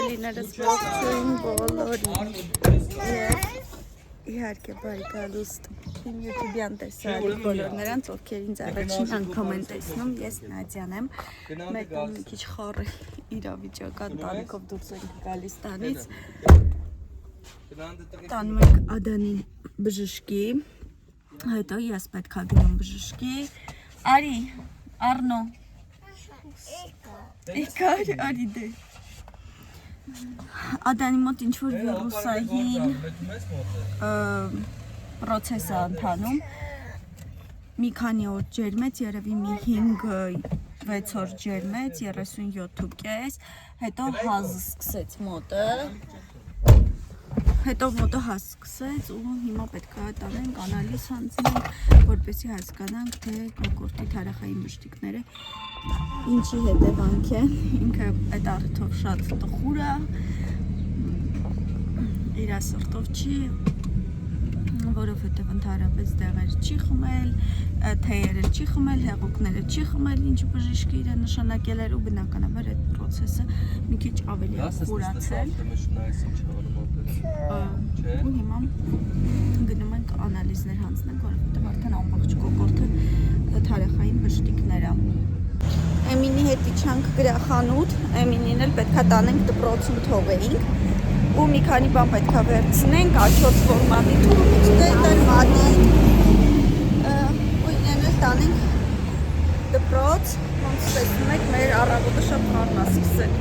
Սիրելիներս ողջույն բոլորին եւ իհարկե բարեկալուստ իմ YouTube-յան տեսարի բոլոր նրանց, ովքեր ինձ առաջին անգամ են տեսնում, ես Նադյան եմ, մեր տան մի քիչ խառը իրավիճական տարիքով դուրս ենք գալիս տանից, տանում ենք Ադանին բժշկի, հետո ես պետք է գնում բժշկի, Արի, Արնո, Եկար, Արի դե Ադանի մոտ ինչ-որ վիրուսային պրոցես է ընթանում, մի քանի օր ջերմեց, երևի մի 5-6 օր ջերմեց, 37.5, հետո հազ սկսեց մոտը, ու հիմա պետք է տանենք, անալիզ հանձնենք, որպեսզի հասկանանք, թե կոկորտի թարախային բշտիկները ինչի հետևանք են, ինքը այդ առթով շատ տխուր է, իր սրտով չի, որովհետև ընդհանրապես դեղեր չի խմել, թեյերը չի խմել, հեղուկները չի խմել, ինչ բժիշկը իրեն նշանակել էր ու բնականաբար այդ պրոցեսը մի քիչ ավելի խորացել ու հիմա գնում ենք անալիզներ հանձնենք, որովհետև արդեն ամբողջ կոկորտը թարախային բշտիկներ է։ Էմինի հետ իջանք գրախանութ, Էմինին էլ պետք է տանենք դպրոցում թողեինք ու մի քանի բան պետք է վերցնենք, A4 ֆորմատի թուղթ, մատիկ ու իրեն էլ տանենք դպրոց, ոնց տեսնում եք մեր առավոտը շատ խառն է սկսել։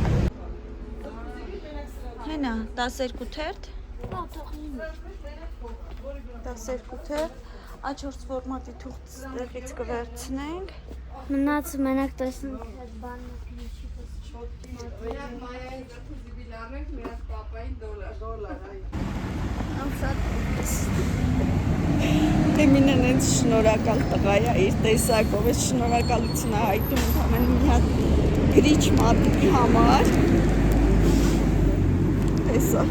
Հենա, 12 թերթ, 12 թերթ, A4 ֆորմատի թուղթ տեղից կվերցնենք։ Մնաց մենակ տեսնենք այդ բանը Էմինեն էնց շնորհակալ տղա է, իր տեսակով է շնորհակալությունը հայտում ընդամենը մի հատ գրիչ մատիկի համար, տեսա,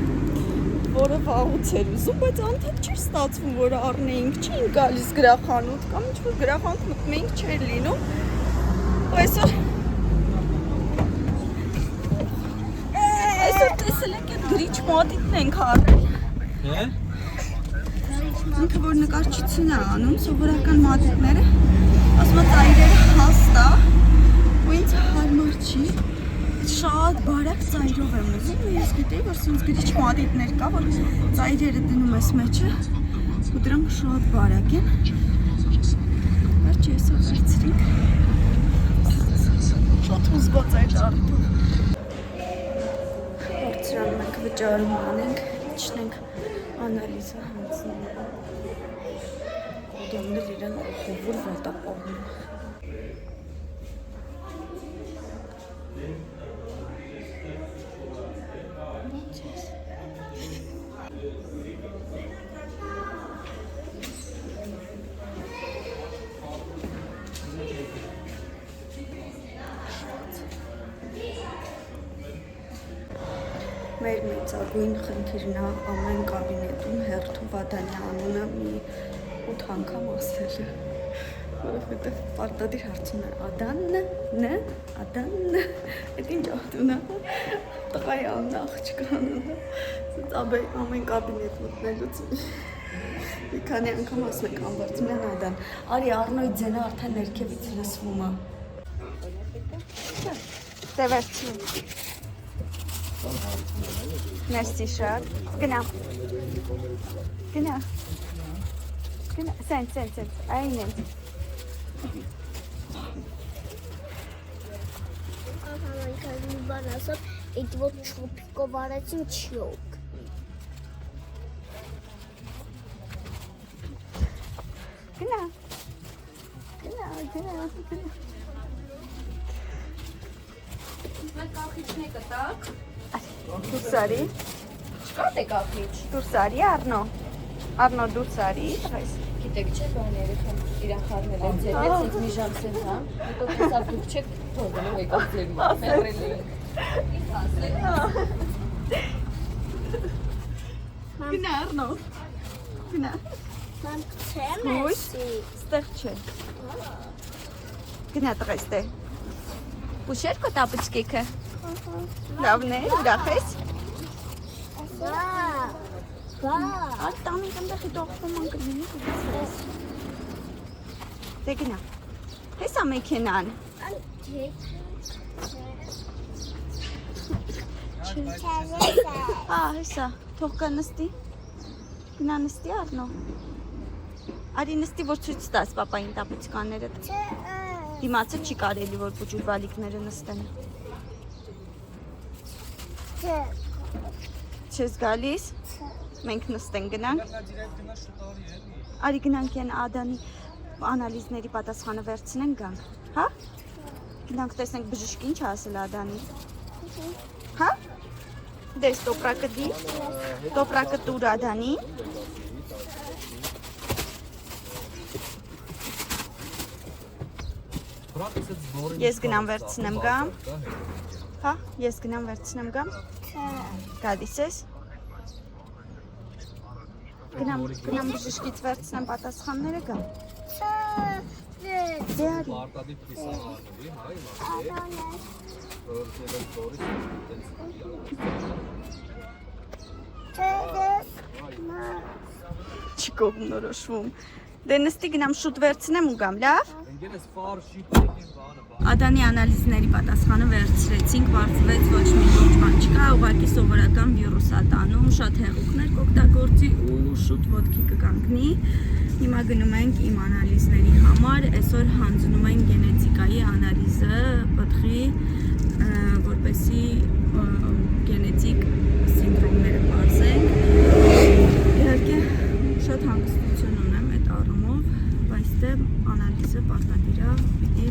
որը վաղուց էր ուզում, բայց անդադ չի ստացվում, որ առնեինք, չէինք գալիս գրախանութ, կամ ինչ-որ գրախանութ մտնեինք չէր լինում, ու այսօր տեսել եք այդ գրիչ մատիկն ենք առել, ինքը որ նկարչություն է անում, սովորական մատիկները, ասում է ծայրերը հաստ է, ու ինձ հարմար չի, շատ բարակ ծայրով եմ ուզում, ու ես գիտեի, որ սենց գրիչ մատիկներ կա, որ ծայրերը դնում ես մեջը, ու դրանք շատ բարակ են, վերջ եսով վերցրինք, շատ ուզված այդ արդով, որցրանում ենք վճարում անենք, իջնենք անալիզը հանձնենք, կոդոններ իրեն ողովուր վատապողում։ Մեր մեծագույն խնդիրն է ամեն կաբինետում հերթով Ադանի անունը մի 8 անգամ ասելը, որովհետև պարտադիր հարցում է Ադանն, Ադանն, այդ ինչ ադուն է, տղայի անունը, աղջկա անունը, ամեն կաբինետ մտնելուց մի քանի անգամ ասում եք անվարձում են Ադան, արի Արնոյի ձենը արդեն ներքևից լսվում է։ Դե վերցնում։ Merci շատ, գնա, սենց, այն են։ Ահա մի բան ասեմ, այդ որ չոպիկով արեցին չի օգնի։ Գնա։ Մենք կախիչն է կտակ։ Դուրս արի։ Չկա թե կախիչ։ Դուրս արի, Արնո դուրս արի։ Գիտեք չէ բաները կամ իրան խառնել են ձեր հետ մի ժամ սեն հա։ Հետո տեսա դուք չեք թողնելու եկած ձեր մոտ։ Մեռելի եք։ Ինչ ասել։ Գնա Արնո։ Գնա։ Ման չեմ էսի։ Ստեղ չէ։ Գնա տղեստե։ Ուշեր կո տապուչկիքը։ Լավն է, ուրախ ես։ Այդ տանիք ընդեղ դողվում անկրինի կգծվես։ Դե գնա։ Հեսա մեքենան։ Հեսա, թող կա նստի։ Գնա նստի առնո։ Արի նստի, որ ցույց տաս պապային տապուծկաները։ Դիմացը չի կարելի, որ բուջուր բալիկները նստեն։ Չես գալիս։ Մենք նստենք գնանք։ Արի գնանք են Ադանի անալիզների պատասխանը վերցնենք գանք, հա? Գնանք տեսնենք բժիշկ ինչ ասել Ադանի։ Հա? Դες տոպրակը դի, տոպրակը տուր Ադանի։ Ես գնամ վերցնեմ գամ։ Հա, ես գնամ վերցնեմ գամ։ Գալիս ես։ Գնամ բժշկից վերցնեմ պատասխանները գամ։ Դե արի։ Չի կողմնորոշվում։ Դե նստի գնամ շուտ վերցնեմ ու գամ, լավ։ Ադանի անալիզների պատասխանը վերցրեցինք, բարձվեց ոչ մի ոչ բան չկա, ուղղակի սովորական վիրուս ա տանում, շատ հեղուկներ կօգտագործի ու շուտ ոտքի կկանգնի։ Հիմա գնում ենք իմ անալիզների համար, այսօր հանձնում ենք գենետիկայի անալիզը, պտղի, որպեսզի գենետիկ սինդրոմները պարզենք։ Իհարկե շատ հանգստություն ունեմ այդ առումով, բայց դե անալիզը պարտադիր է, պիտի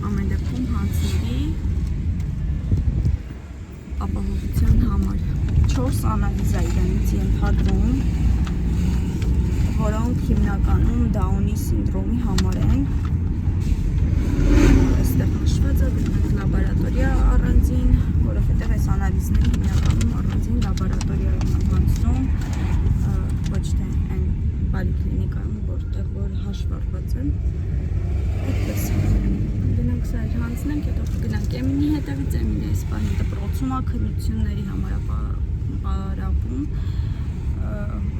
ամեն դեպքում հանձնվի ապահովության համար։ 4 անալիզ է իրենից ենթադրում, որոնք հիմնականում Դաունի սինդրոմի համար են։ Այստեղ հաշված է, գտնենք լաբորատորիա առանձին, որովհետև այս անալիզները հիմնականում առանձին լաբորատորիայում են հանձնում, ոչ թե այն պոլիկլինիկայում, որտեղ որ հաշվառված են։ Այդպես գնանք սա հանձնենք, հետո գնանք Էմինի հետևից, Էմինը այս բանի դպրոցում է քննությունների համար ապարապում,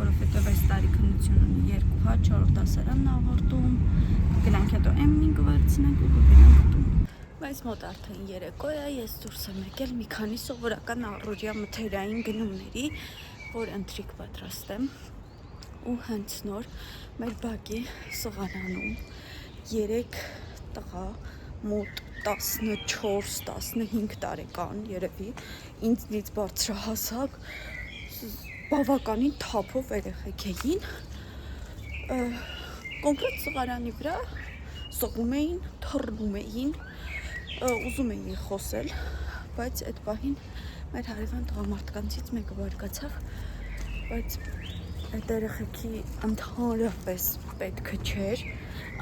որովհետև այս տարի քննություն ունի 2 հա 4 դասարանն ավարտում, գնանք հետո Էմինին կվերցնենք ու կգնանք տուն։ Բայց մոտ արդեն երեկո է, ես դուրս եմ եկել մի քանի սովորական առօրյա մթերային գնումների, որ ընթրիք պատրաստեմ ու հենց նոր մեր բակի սովանանում 3 տղա մոտ 14-15 տարեկան երևի ինձնից բարձրահասակ բավականին թափով երեխեք էին կոնկրետ սովարանի վրա սողում էին, թռնում էին, ուզում էին խոսել, բայց այդ պահին մեր հարևան տղամարդկանցից մեկը բարկացավ, բայց այդ երեխեքի ընդհանրապես պետքը չէր,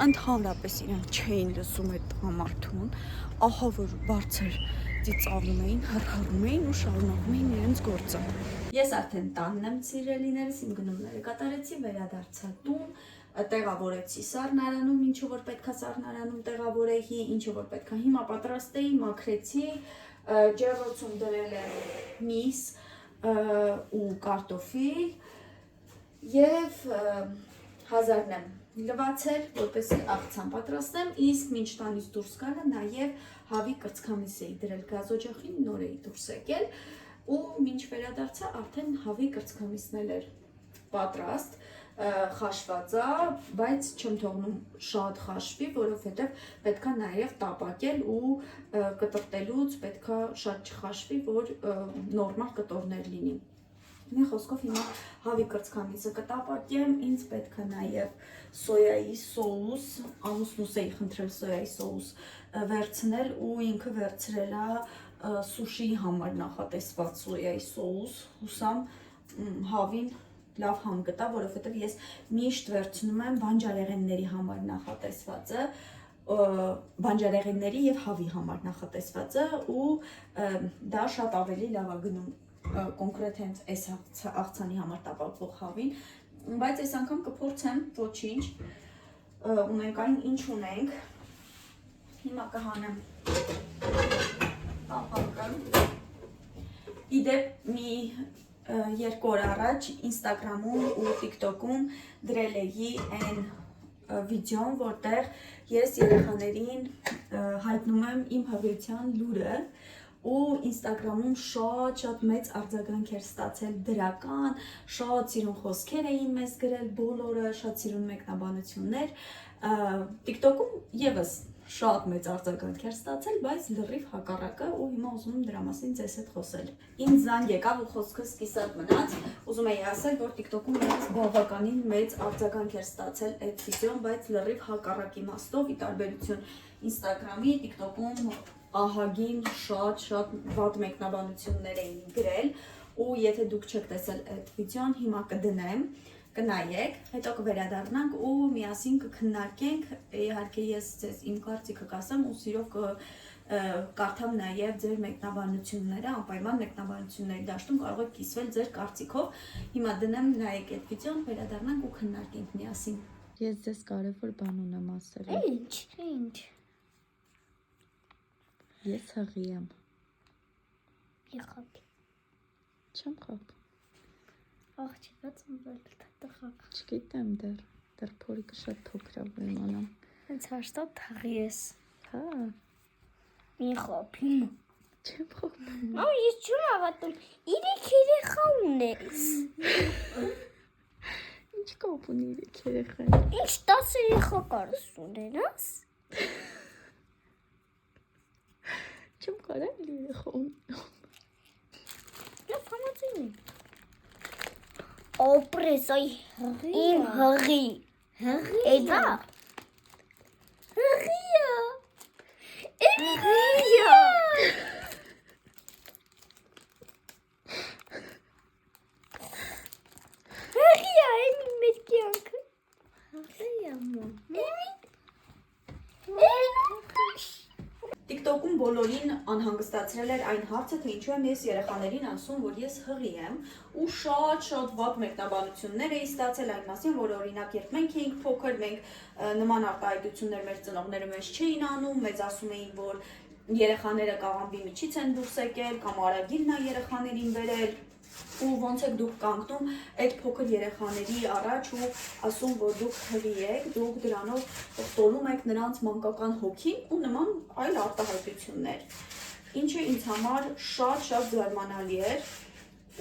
ընդհանրապես իրանք չէին լսում այդ տղամարդուն, ահա որ բարձր ծիծաղում էին, հռհռում էին ու շարունակում էին իրենց գործը։ Ես արդեն տանն եմ սիրելիներս, իմ գնումները կատարեցի, վերադարձա տուն, տեղավորեցի սառնարանում, ինչը որ պետքա սառնարանում տեղավորեի, ինչը որ պետքա հիմա պատրաստեի, մաքրեցի, ջեռոցում դրել եմ միս ու կարտոֆիլ եւ հազարն եմ լվացել, որպեսզի աղցան պատրաստեմ, իսկ մինչ տանից դուրս գալը նաև հավի կրծքամիս էի դրել գազօջախին, նոր էի դուրս եկել ու մինչ վերադարձա արդեն հավի կրծքամիսն էլ էր պատրաստ, խաշված է, բայց չեմ թողնում շատ խաշվի, որովհետև պետքա նաև տապակել ու կտրտելուց պետքա շատ չխաշվի, որ նորմալ կտորներ լինի։ Մի խոսքով հիմա հավի կրծքամիսը կտապակեմ, ինձ պետք է նաև սոյայի սոուս, ամուսնուս էի խնդրել սոյայի սոուս վերցնել ու ինքը վերցրել է սուշիի համար նախատեսված սոյայի սոուս, հուսամ հավին լավ համ գտա, որովհետև ես միշտ վերցնում եմ բանջարեղենների համար նախատեսվածը, բանջարեղենների և հավի համար նախատեսվածը ու դա շատ ավելի լավ է գնում կոնկրետ հենց այս աղցանի համար տապակվող հավին, բայց այս անգամ կփորձեմ ոչինչ, ունենք այն ինչ ունենք, հիմա կհանեմ տապակը, Իդեպ մի 2 օր առաջ Instagram-ում ու TikTok-ում դրել էի այն վիդեոն, որտեղ ես երեխաներին հայտնում եմ իմ հղիության լուրը ու Instagram-ում շատ մեծ արձագանք էր ստացել դրական, շատ սիրուն խոսքեր էին մեզ գրել բոլորը, շատ սիրուն մեկնաբանություններ, TikTok-ում եւս շատ մեծ արձագանք էր ստացել, բայց լրիվ հակառակը ու հիմա ուզում եմ դրա մասին ձեզ հետ խոսել։ Ինձ զանգ եկավ ու խոսքս կիսատ մնաց, ուզում էի ասել, որ TikTok-ում ես բավականին մեծ արձագանք էր ստացել այդ վիդեոն, բայց լրիվ հակառակ իմաստով, ի տարբերություն Instagram-ի, TikTok-ում ահագին շատ վատ մեկնաբանություններ էին գրել ու եթե դուք չեք տեսել այդ վիդեոն, հիմա կդնեմ, կնայեք, հետո կվերադառնանք ու միասին կքննարկենք, իհարկե ես ձեզ իմ կարծիքը կասեմ ու սիրով կարդամ նաև ձեր մեկնաբանությունները, անպայման մեկնաբանությունների դաշտում կարող եք կիսվել ձեր կարծիքով։ Հիմա դնեմ, նայեք այդ վիդեոն, վերադառնանք ու քննարկենք միասին։ Ես ձեզ կարևոր բան ունեմ ասել։ Ինչ։ Ես հղի եմ։ Եղավ։ Չեմ խապ։ Աղջիկած ումվել տխակ։ Չգիտեմ դեռ փորիկը շատ փոքր է որ իմանամ։ Հենց հաշտապ թաղի ես։ Հա։ Մի խոփին։ Չեմ խոփում։ Ո՞վ ես չեմ հավատում։ 3 երեխա ունես։ Ինչ կապ ունի 3 երեխան։ Ինչ 10 երեխա կարս ունենաս։ Չեմ կարել երեխա ունենամ։ Լավ համաձայն եմ։ Օպրես այ իմ հղի։ Էդա։ Հղիա։ Էմիլիա։ Հղիա էմի մեր կյանքը։ Հղիա մոմ։ TikTok-ում բոլորին անհանգստացրել էր այն հարցը, թե ինչու եմ ես երեխաներին ասում, որ ես հղի եմ, ու շատ վատ մեկնաբանություններ էի ստացել այն մասին, որ օրինակ երբ մենք էինք փոքր, մենք նման արտահայտություններ մեր ծնողները մեզ չէին անում, մեզ ասում էին, որ երեխաները կաղամբի միջից են դուրս եկել, կամ արագիլն է երեխաներին բերել, ու ոնց եք դուք կանգնում այդ փոքր երեխաների առաջ ու ասում, որ դուք հղի եք, դուք դրանով տոլում եք նրանց մանկական հոգին ու նման այլ արտահայտություններ, ինչը ինձ համար շատ զարմանալի էր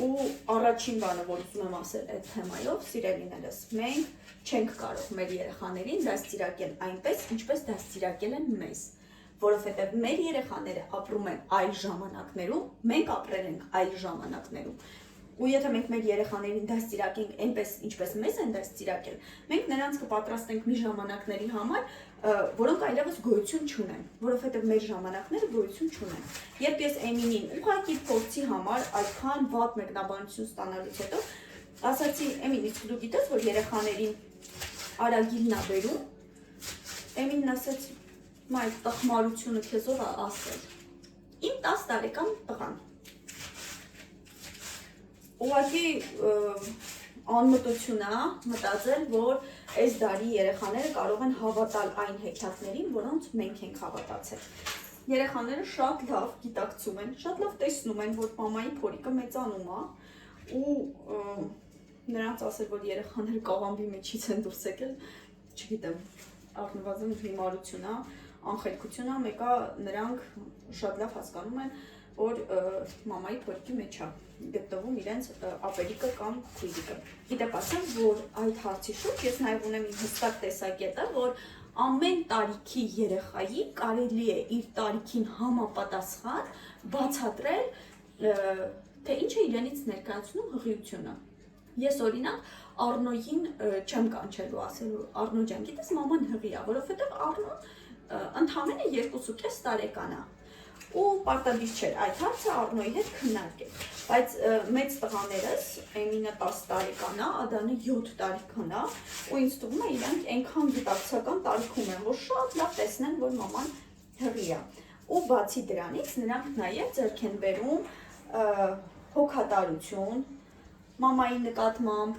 ու առաջին բանը, որ ուզում եմ ասել այդ թեմայով, սիրելիներս, մենք չենք կարող մեր երեխաներին դաստիարակել այնպես, ինչպես դաստիարակել են մեզ, որովհետև մեր երեխաները ապրում են այլ ժամանակներում, մենք ապրել ենք այլ ժամանակներում։ Ու եթե մենք մեր երեխաներին դաստիարակենք այնպես, ինչպես մեզ են դաստիարակել, մենք նրանց կպատրաստենք մի ժամանակների համար, որոնք այլևս գոյություն չունեն, որովհետև մեր ժամանակները գոյություն չունեն։ Երբ ես Էմինին ուղղակի փորձի համար այդքան վատ մեկնաբանություն ստանալուց հետո ասացի, Էմին, իսկ դու գիտես, որ երեխաներին արագիլն է բերում, Էմինն ասաց, մայր տխմարությունը քեզ ով է ասել։ Իմ 10 տարեկան տղան։ Ուղղակի անմտություն է մտածել, որ այս դարի երեխաները կարող են հավատալ այն հեքիաթներին, որոնց մենք ենք հավատացել։ Երեխաները շատ լավ գիտակցում են, շատ լավ տեսնում են, որ մամայի փորիկը մեծանում է ու նրանց ասել, որ երեխաները կաղամբի միջից են դուրս եկել, չգիտեմ, առնվազն հիմարություն է, անխելքություն է, մեկը նրանք շատ լավ հասկանում են, որ մամայի փորիկի մեջ է գտնվում իրենց ապերիկը կամ քույրիկը։ Գիտեք, ասեմ, որ այդ հարցի շուրջ ես նաև ունեմ իմ հստակ տեսակետը, որ ամեն տարիքի երեխայի կարելի է իր տարիքին համապատասխան բացատրել, թե ինչ է իրենից ներկայացնում հղիությունը։ Ես օրինակ Առնոյին չեմ կանչելու ասելու, Առնո ջան, գիտես մաման հղի է, որովհետև Առնոն ընդամենը 2.5 տարեկան է։ Ու պարտադիր չէր այդ հարցը Առնոյի հետ քննարկել, բայց մեծ տղաներս, Էմինը 10 տարեկան է, Ադանը 7 տարեկան է, ու ինձ թվում է իրանք այնքան գիտակցական տարիքում են, որ շատ լավ տեսնեն, որ մաման հղի է։ Ու բացի դրանից նրանք նաև ձեռք են բերում հոգատարություն մամայի նկատմամբ,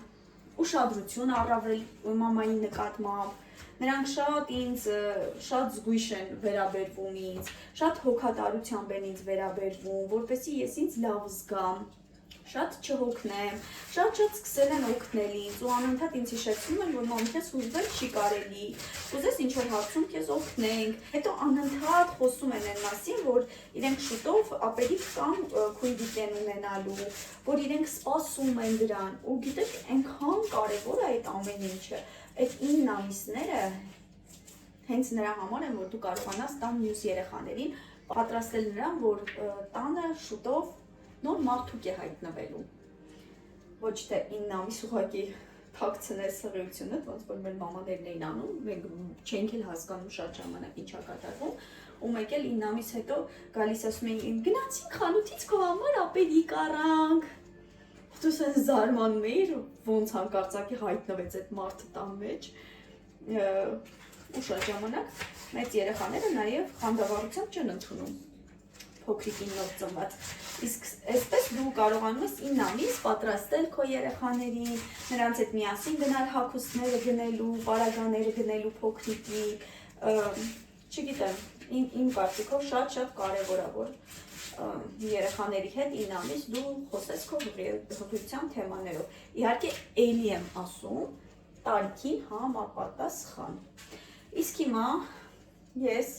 ուշադրություն առավել մամայի նկատմամբ, նրանք շատ զգույշ են վերաբերվում ինձ, շատ հոգատարությամբ են ինձ վերաբերվում, որպեսզի ես ինձ լավ զգամ, շատ չհոգնեմ, շատ սկսել են օգնել ինձ ու անընդհատ ինձ հիշեցնում են, որ մամիկես հուզվել չի կարելի, ուզես ինչ-որ հարցում քեզ օգնենք, հետո անընդհատ խոսում են այն մասին, որ իրենք շուտով ապերիկ կամ քույրիկ են ունենալու, որ իրենք սպասում են դրան ու գիտեք, այնքան կարևոր է այդ ամեն ինչը, այդ 9 ամիսները հենց նրա համար են, որ դու կարողանաս տան մյուս երեխաներին պատրաստել նրան, որ տանը շուտով նոր մարդուկ է հայտնվելու, ոչ թե 9 ամիս ուղղակի թաքցնել սղիությունը, ոնց որ մեր մամաներն էին անում, մենք չենք էլ հասկանում շատ ժամանակ ինչա կատարվում, ու մեկ էլ 9 ամիս հետո գալիս ասում էին, գնացինք խանութից քո համար ապերիկ առանք, դու սենց զարմանում էիր, ոնց հանկարծակի հայտնվեց այդ մարդը տան մեջ, ու շատ ժամանակ մեծ երեխաները նաև խանդավառությամբ չեն ընդունում փոքրիկին նոր ծնված, իսկ այսպես դու կարողանում ես 9 ամիս պատրաստել քո երեխաներին, նրանց հետ միասին գնալ հագուստները գնելու, պարագաները գնելու փոքրիկի, չգիտեմ, իմ կարծիքով շատ կարևոր է, որ երեխաների հետ 9 ամիս դու խոսես քո հղիության թեմաներով, իհարկե էլի եմ ասում, տարիքին համապատասխան, իսկ հիմա ես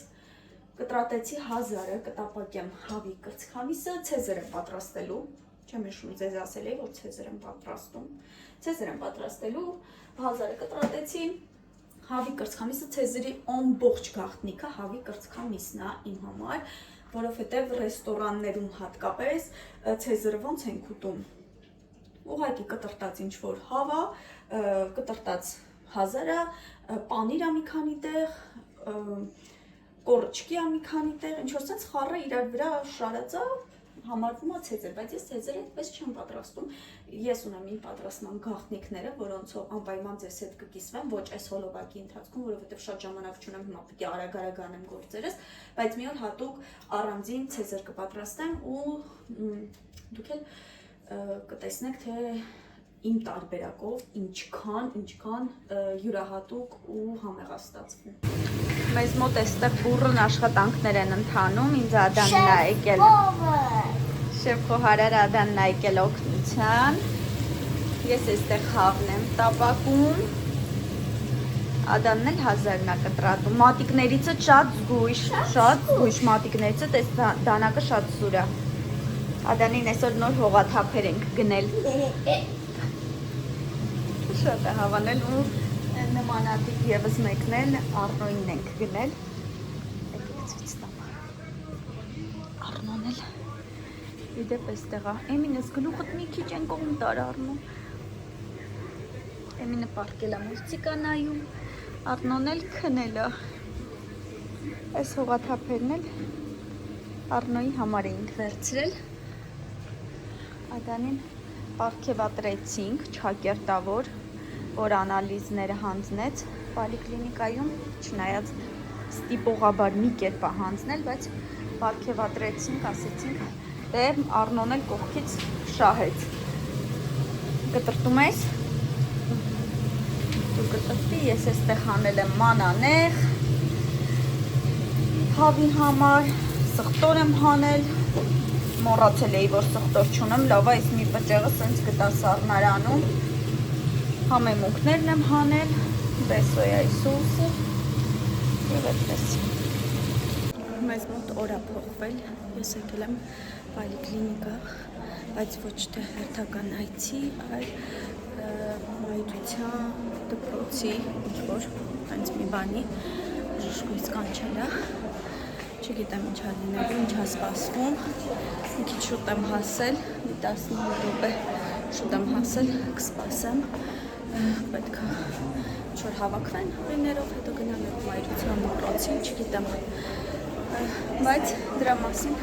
կտրատեցի 1000-ը, կտապակեմ հավի կրծքամիսը, ցեզեր եմ պատրաստելու, չեմ հիշում ձեզ ասել էի, որ ցեզեր եմ պատրաստում, ցեզեր եմ պատրաստելու, 1000-ը կտրատեցի, հավի կրծքամիսը ցեզերի ամբողջ գաղտնիքը հավի կրծքամիսն է իմ համար, որովհետև ռեստորաններում հատկապես ցեզերը ոնց են ուտում, ուղղակի կտրտած ինչ-որ հավա, կտրտած 1000-ը, պանիր է մի քանի տեղ, կորճկի է մի քանի տեղ, ինչ-որ սենց խառը իրար վրա շարածա համարվում է ցեզեր, բայց ես ցեզերը այդպես չեմ պատրաստում, ես ունեմ իմ պատրաստման գաղտնիքները, որոնցով անպայման ձեզ հետ կկիսվեմ, ոչ այս հոլովակի ընթացքում, որովհետև շատ ժամանակ չունեմ, հիմա պիտի արագ անեմ գործերս, բայց մի օր հատուկ առանձին ցեզեր կպատրաստեմ ու դուք էլ կտեսնեք, թե իմ տարբերակով ինչքան յուրահատուկ ու համեղաստացվում։ Մեզ մոտ էստեղ բուրըն աշխատանքներ են ընթանում, ինձ Ադանն է եկել, շեֆ խոհարար Ադանն է եկել օգնության, ես էստեղ հավն եմ տապակում, Ադանն էլ 1000-ն է կտրատում, մատիկներիցը շատ զգույշ, մատիկներիցը տես դանակը շատ սուր է, Ադանին այսօր նոր հողաթափեր ենք գնել, շատ է հավանել ու նմանատիպ ևս մեկն էլ Առնոյին ենք գնել, եկեք ցույց տամ, Առնոն էլ իդեպ էստեղ է, Էմինես գլուխդ մի քիչ են կողմ տար Առնո, Էմինը պարկել է մուրցիկա նայում, Առնոն էլ քնել է, այս հողաթափերն էլ Առնոյի համար էինք վերցրել, Ադանին պարգևատրեցինք չակերտավոր, որ անալիզները հանձնեց պոլիկլինիկայում, չնայած ստիպողաբար մի կերպ է հանձնել, բայց պարգևատրեցինք, ասեցինք, դե Առնոն էլ կողքից շահեց։ Կտրտում ես։ Դու կտրտի, ես էստեղ հանել եմ մանանեղ, հավի համար, սխտոր եմ հանել, մոռացել էի, որ սխտոր չունեմ, լավ է, այս մի պճեղը սենց գտա սառնարանում, համեմունքներն եմ հանել, բեսոյայի սոսը, և այդպես։ Մեզ մոտ օր է փոխվել, ես եկել եմ պոլիկլինիկա, բայց ոչ թե հերթական այցի, այլ մայրության դպրոցի, ինչ-որ հենց մի բանի ժշկույց կանչել է, չգիտեմ ինչ է լինելու, ինչ է սպասվում, մի քիչ շուտ եմ հասել, մի 15 րոպե շուտ եմ հասել, կսպասեմ, պետք է ինչ-որ հավաքվեն հողիներով, հետո գնամ եմ մայրության դպրոցին, չգիտեմ, բայց դրա մասին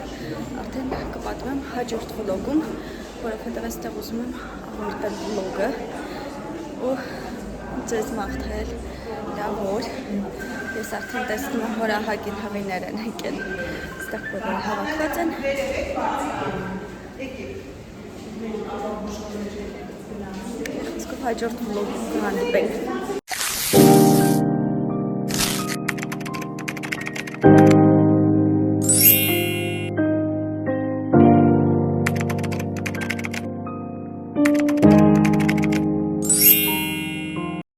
արդեն կպատմեմ հաջորդ վլոգում, որովհետև այստեղ ուզում եմ ավարտել վլոգը ու ձեզ մաղթել, որ ես արդեն տեսնում եմ հորահագին հղիներ են եկել, այստեղ բոլորը հավաքված են, հաջորդ վլոգում կհանդիպենք։